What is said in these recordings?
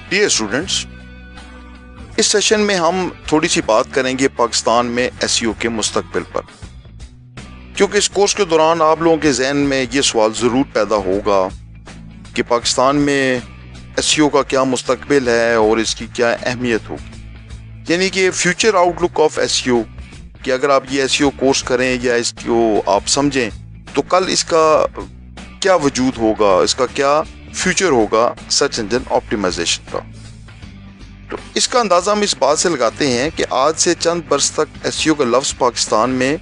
Dear students, इस session में हम थोड़ी सी बात करेंगे पाकिस्तान में एसईओ के मुस्तकबिल पर, क्योंकि इस कोर्स के दौरान आप लोगों के जहन में ये सवाल ज़रूर पैदा होगा कि पाकिस्तान में एसईओ का क्या मुस्तकबिल है और इसकी क्या अहमियत होगी, यानी कि फ्यूचर आउटलुक ऑफ एसईओ, कि अगर आप ये एसईओ कोर्स करें या इसको आप समझें तो कल इसका क्या वजूद होगा, इसका क्या फ्यूचर होगा सर्च इंजन ऑप्टिमाइजेशन का। तो इसका अंदाज़ा हम इस बात से लगाते हैं कि आज से चंद बरस तक एसईओ का लफ्ज़ पाकिस्तान में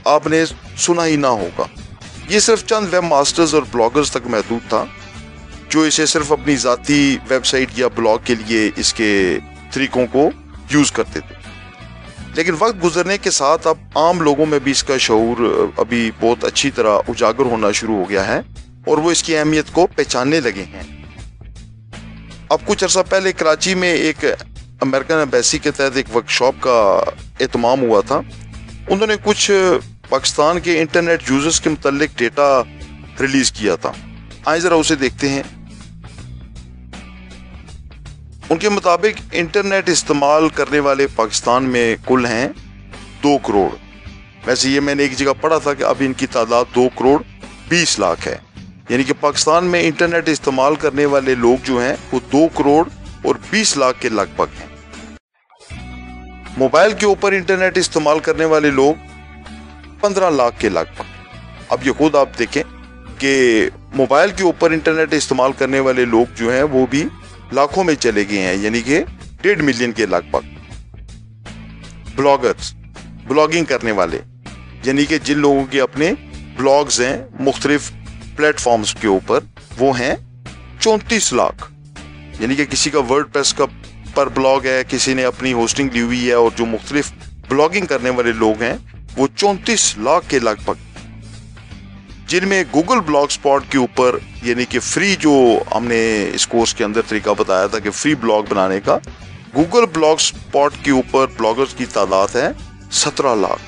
आपने सुना ही ना होगा। ये सिर्फ चंद वेब मास्टर्स और ब्लॉगर्स तक महदूद था, जो इसे सिर्फ अपनी ज़ाती वेबसाइट या ब्लॉग के लिए इसके तरीकों को यूज़ करते थे। लेकिन वक्त गुजरने के साथ अब आम लोगों में भी इसका शऊर अभी बहुत अच्छी तरह उजागर होना शुरू हो गया है और वो इसकी अहमियत को पहचानने लगे हैं। अब कुछ अर्सा पहले कराची में एक अमेरिकन एम्बेसी के तहत एक वर्कशॉप का एहतमाम हुआ था। उन्होंने कुछ पाकिस्तान के इंटरनेट यूजर्स के मुतल्लिक डेटा रिलीज किया था। आइए जरा उसे देखते हैं। उनके मुताबिक इंटरनेट इस्तेमाल करने वाले पाकिस्तान में कुल हैं 2 करोड़। वैसे ये मैंने एक जगह पढ़ा था कि अभी इनकी तादाद 2 करोड़ 20 लाख है, यानी कि पाकिस्तान में इंटरनेट इस्तेमाल करने वाले लोग जो हैं वो 2 करोड़ और 20 लाख के लगभग हैं। मोबाइल के ऊपर इंटरनेट इस्तेमाल करने वाले लोग 15 लाख के लगभग। अब ये खुद आप देखें कि मोबाइल के ऊपर इंटरनेट इस्तेमाल करने वाले लोग जो हैं वो भी लाखों में चले गए हैं, यानी कि 1.5 मिलियन के लगभग। ब्लॉगर्स, ब्लॉगिंग करने वाले, यानी कि जिन लोगों के अपने ब्लॉग्स हैं मुख्तलिफ प्लेटफॉर्म्स के ऊपर, वो हैं 34 लाख। यानी कि किसी का वर्डप्रेस का पर ब्लॉग है, किसी ने अपनी होस्टिंग ली हुई है, और जो मुख्तलिफ ब्लॉगिंग करने वाले लोग हैं वो 34 लाख के लगभग, जिनमें गूगल ब्लॉग स्पॉट के ऊपर, यानी कि फ्री, जो हमने इस कोर्स के अंदर तरीका बताया था कि फ्री ब्लॉग बनाने का, गूगल ब्लॉग स्पॉट के ऊपर ब्लॉगर्स की तादाद है 17 लाख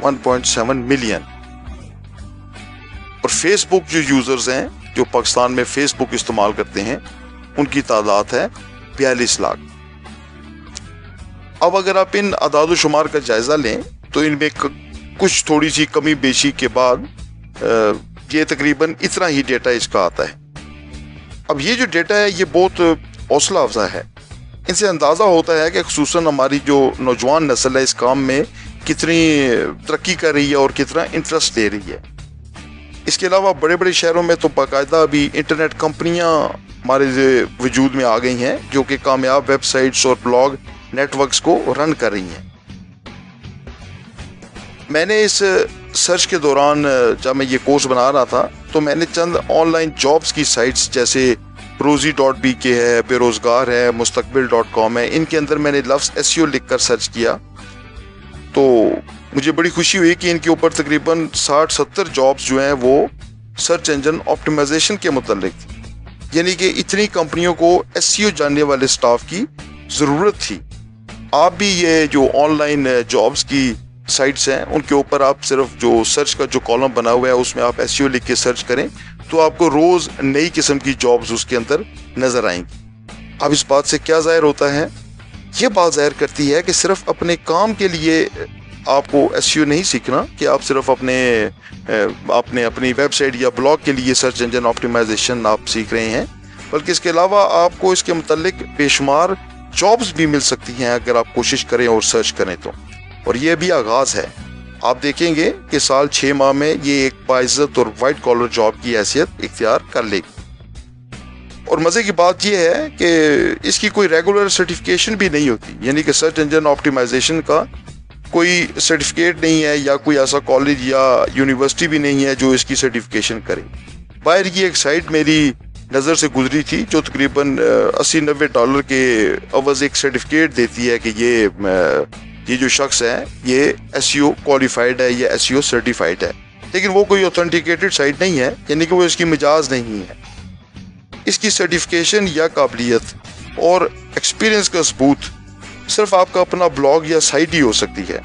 1.7 मिलियन। और फेसबुक जो यूजर्स हैं, जो पाकिस्तान में फेसबुक इस्तेमाल करते हैं, उनकी तादाद है 42 लाख। अब अगर आप इन अदाद शुमार का जायजा लें तो इनमें कुछ थोड़ी सी कमी बेशी के बाद ये तकरीबन इतना ही डेटा इसका आता है। अब ये जो डेटा है ये बहुत हौसला अफजा है। इनसे अंदाज़ा होता है कि खुसूसन हमारी जो नौजवान नस्ल है इस काम में कितनी तरक्की कर रही है और कितना इंटरेस्ट ले रही है। इसके अलावा बड़े बड़े शहरों में तो बाकायदा अभी इंटरनेट कंपनियां हमारे वजूद में आ गई हैं, जो कि कामयाब वेबसाइट्स और ब्लॉग नेटवर्क्स को रन कर रही हैं। मैंने इस सर्च के दौरान, जब मैं ये कोर्स बना रहा था, तो मैंने चंद ऑनलाइन जॉब्स की साइट्स जैसे रोजी.bk है, बेरोजगार है, मुस्तकबिल.com है, इनके अंदर मैंने लफ्ज़ एसईओ लिखकर सर्च किया तो मुझे बड़ी खुशी हुई कि इनके ऊपर तकरीबन 60-70 जॉब्स जो हैं वो सर्च इंजन ऑप्टिमाइजेशन के मुतल्लिक थी। यानी कि इतनी कंपनियों को एसईओ जानने वाले स्टाफ की ज़रूरत थी। आप भी ये जो ऑनलाइन जॉब्स की साइट्स हैं उनके ऊपर आप सिर्फ जो सर्च का जो कॉलम बना हुआ है उसमें आप एसईओ लिख के सर्च करें तो आपको रोज़ नई किस्म की जॉब्स उसके अंदर नज़र आएंगी। अब इस बात से क्या ज़ाहिर होता है? ये बात ज़ाहिर करती है कि सिर्फ अपने काम के लिए आपको एसईओ नहीं सीखना कि आप सिर्फ अपनी वेबसाइट या ब्लॉग के लिए सर्च इंजन ऑप्टिमाइजेशन आप सीख रहे हैं, बल्कि इसके अलावा आपको इसके मुतल्लिक बेशुमार जॉब्स भी मिल सकती हैं अगर आप कोशिश करें और सर्च करें तो। और ये भी आगाज़ है। आप देखेंगे कि साल 6 माह में ये एक बाइज्जत और वाइट कॉलर जॉब की हैसियत इख्तियार कर लेगी। और मज़े की बात यह है कि इसकी कोई रेगुलर सर्टिफिकेशन भी नहीं होती, यानी कि सर्च इंजन ऑप्टिमाइजेशन का कोई सर्टिफिकेट नहीं है या कोई ऐसा कॉलेज या यूनिवर्सिटी भी नहीं है जो इसकी सर्टिफिकेशन करे। बाहर की एक साइट मेरी नज़र से गुजरी थी जो तकरीबन $80-90 के अवज़ एक सर्टिफिकेट देती है कि ये जो शख्स है ये एसईओ क्वालिफाइड है या एसईओ सर्टिफाइड है, लेकिन वो कोई ऑथेंटिकेटेड साइट नहीं है, यानी कि वो इसकी मिजाज नहीं है। इसकी सर्टिफिकेशन या काबिलियत और एक्सपीरियंस का सबूत सिर्फ आपका अपना ब्लॉग या साइट ही हो सकती है,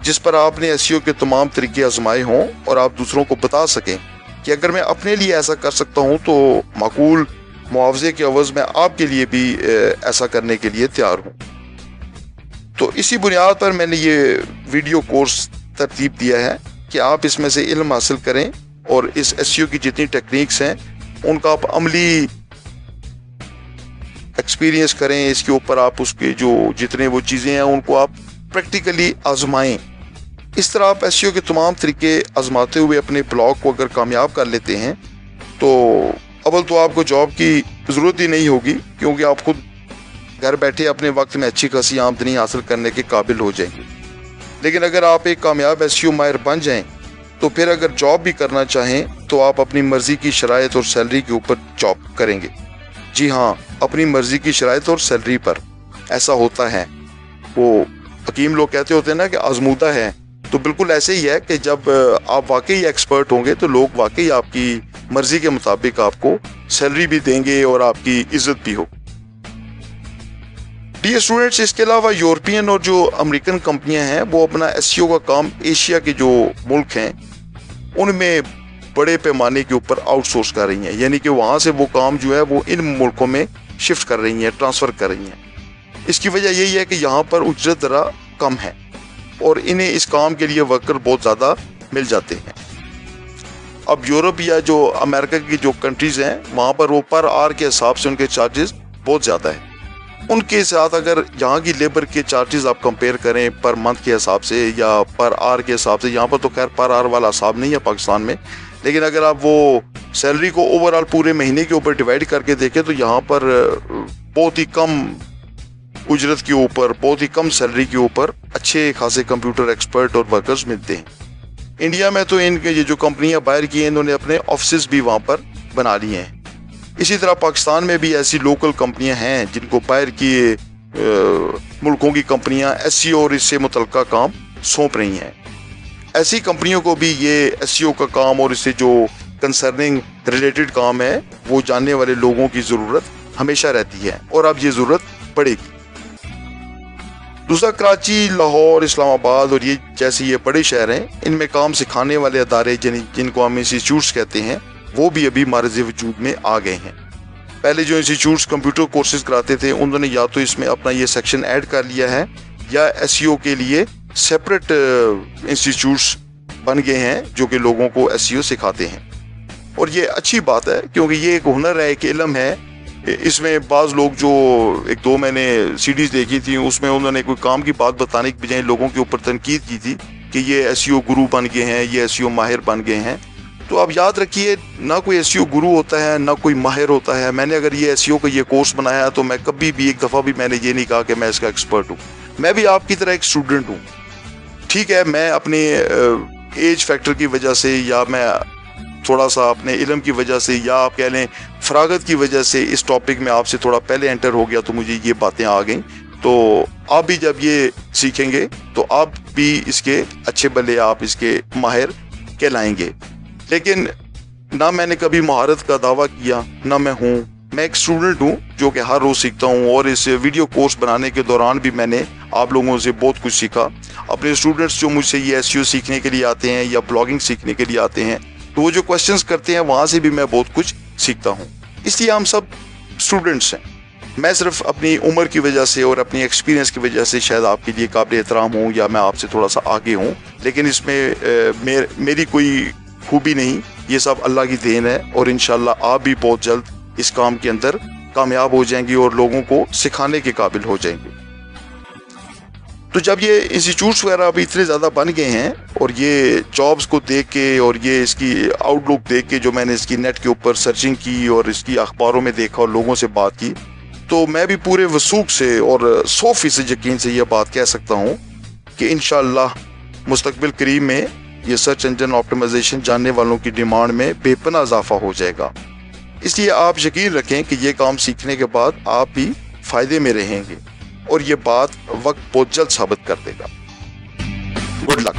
जिस पर आपने एसईओ के तमाम तरीके आजमाए हों और आप दूसरों को बता सकें कि अगर मैं अपने लिए ऐसा कर सकता हूं तो माकूल मुआवजे के अवज़ में आपके लिए भी ऐसा करने के लिए तैयार हूँ। तो इसी बुनियाद पर मैंने ये वीडियो कोर्स तरतीब दिया है कि आप इसमें से इल्म हासिल करें और इस एसईओ की जितनी टेक्निक्स हैं उनका आप अमली एक्सपीरियंस करें, इसके ऊपर आप उसके जो जितने वो चीज़ें हैं उनको आप प्रैक्टिकली आजमाएं। इस तरह आप एसईओ के तमाम तरीके आजमाते हुए अपने ब्लॉग को अगर कामयाब कर लेते हैं तो अव्वल तो आपको जॉब की ज़रूरत ही नहीं होगी, क्योंकि आप खुद घर बैठे अपने वक्त में अच्छी खासी आमदनी हासिल करने के काबिल हो जाएंगे। लेकिन अगर आप एक कामयाब एसईओ माहिर बन जाएं तो फिर अगर जॉब भी करना चाहें तो आप अपनी मर्जी की शराइत और सैलरी के ऊपर जॉब करेंगे। जी हाँ, अपनी मर्जी की शराइत और सैलरी पर। ऐसा होता है, वो हकीम लोग कहते होते हैं ना कि आजमूदा है, तो बिल्कुल ऐसे ही है कि जब आप वाकई एक्सपर्ट होंगे तो लोग वाकई आपकी मर्जी के मुताबिक आपको सैलरी भी देंगे और आपकी इज्जत भी हो। डियर स्टूडेंट्स, इसके अलावा यूरोपियन और जो अमेरिकन कंपनियां हैं वो अपना एसईओ का काम एशिया के जो मुल्क हैं उनमें बड़े पैमाने के ऊपर आउटसोर्स कर रही हैं, यानी कि वहाँ से वो काम जो है वो इन मुल्कों में शिफ्ट कर रही हैं, ट्रांसफ़र कर रही हैं। इसकी वजह यही है कि यहाँ पर उजरत ज़रा कम है और इन्हें इस काम के लिए वर्कर बहुत ज़्यादा मिल जाते हैं। अब यूरोप या जो अमेरिका की जो कंट्रीज़ हैं वहाँ पर वो पर आवर के हिसाब से उनके चार्जेस बहुत ज़्यादा है। उनके साथ अगर यहाँ की लेबर के चार्जेस आप कंपेयर करें पर मंथ के हिसाब से या पर आवर के हिसाब से, यहाँ पर तो खैर पर आवर वाला हिसाब नहीं है पाकिस्तान में, लेकिन अगर आप वो सैलरी को ओवरऑल पूरे महीने के ऊपर डिवाइड करके देखें तो यहाँ पर बहुत ही कम उजरत के ऊपर, बहुत ही कम सैलरी के ऊपर अच्छे खासे कंप्यूटर एक्सपर्ट और वर्कर्स मिलते हैं। इंडिया में तो इनके ये जो कंपनियां बाहर की हैं इन्होंने अपने ऑफिस भी वहाँ पर बना लिए हैं। इसी तरह पाकिस्तान में भी ऐसी लोकल कंपनियां हैं जिनको बाहर की मुल्कों की कंपनियां एसईओ और इससे मुतल्लिका काम सौंप रही हैं। ऐसी कंपनियों को भी ये एसईओ का काम और इससे जो कंसर्निंग रिलेटेड काम है वो जानने वाले लोगों की ज़रूरत हमेशा रहती है और अब ये ज़रूरत पड़ेगी। दूसरा, कराची, लाहौर, इस्लामाबाद और ये जैसे ये बड़े शहर हैं इनमें काम सिखाने वाले अदारे जिनको हम इंस्टीट्यूट्स कहते हैं वो भी अभी मारज़ वजूद में आ गए हैं। पहले जो इंस्टीट्यूट्स कंप्यूटर कोर्सेज कराते थे उन्होंने या तो इसमें अपना ये सेक्शन ऐड कर लिया है या एसईओ के लिए सेपरेट इंस्टीट्यूट्स बन गए हैं जो कि लोगों को एसईओ सिखाते हैं। और ये अच्छी बात है क्योंकि ये एक हुनर है, एक इल्म है। इसमें बाज़ लोग जो एक दो मैंने सीडीज देखी थी उसमें उन्होंने कोई काम की बात बताने की बजाय लोगों के ऊपर तनकीद की थी कि ये एसईओ गुरु बन गए हैं, ये एसईओ माहिर बन गए हैं। तो आप याद रखिए, ना कोई एसईओ गुरु होता है ना कोई माहिर होता है। मैंने अगर ये एसईओ का ये कोर्स बनाया है तो मैं कभी भी एक दफ़ा भी मैंने ये नहीं कहा कि मैं इसका एक्सपर्ट हूँ। मैं भी आपकी तरह एक स्टूडेंट हूँ। ठीक है, मैं अपने एज फैक्टर की वजह से या मैं थोड़ा सा अपने इल्म की वजह से या आप कह लें फरागत की वजह से इस टॉपिक में आपसे थोड़ा पहले एंटर हो गया तो मुझे ये बातें आ गई। तो आप भी जब ये सीखेंगे तो आप भी इसके अच्छे भले आप इसके माहिर कहलाएंगे। लेकिन ना मैंने कभी महारत का दावा किया ना मैं हूँ। मैं एक स्टूडेंट हूँ जो कि हर रोज़ सीखता हूँ और इस वीडियो कोर्स बनाने के दौरान भी मैंने आप लोगों से बहुत कुछ सीखा। अपने स्टूडेंट्स जो मुझसे ये एसईओ सीखने के लिए आते हैं या ब्लॉगिंग सीखने के लिए आते हैं तो वो जो क्वेश्चंस करते हैं वहाँ से भी मैं बहुत कुछ सीखता हूँ। इसलिए हम सब स्टूडेंट्स हैं। मैं सिर्फ अपनी उम्र की वजह से और अपनी एक्सपीरियंस की वजह से शायद आपके लिए काबिल एहतराम हूँ या मैं आपसे थोड़ा सा आगे हूँ, लेकिन इसमें मेरी कोई खूबी नहीं, ये सब अल्लाह की देन है और इंशाल्लाह आप भी बहुत जल्द इस काम के अंदर कामयाब हो जाएंगे और लोगों को सिखाने के काबिल हो जाएंगे। तो जब ये इंस्टीट्यूट्स वगैरह अभी इतने ज़्यादा बन गए हैं और ये जॉब्स को देख के और ये इसकी आउटलुक देख के जो मैंने इसकी नेट के ऊपर सर्चिंग की और इसकी अखबारों में देखा और लोगों से बात की, तो मैं भी पूरे वसूख से और 100% यकीन से ये बात कह सकता हूँ कि इंशाअल्लाह मुस्तकबिल करीब में ये सर्च इंजन ऑप्टिमाइजेशन जानने वालों की डिमांड में बेपनाह इजाफा हो जाएगा। इसलिए आप यकीन रखें कि ये काम सीखने के बाद आप भी फ़ायदे में रहेंगे और ये बात वक्त बहुत जल्द साबित कर देगा। Good luck.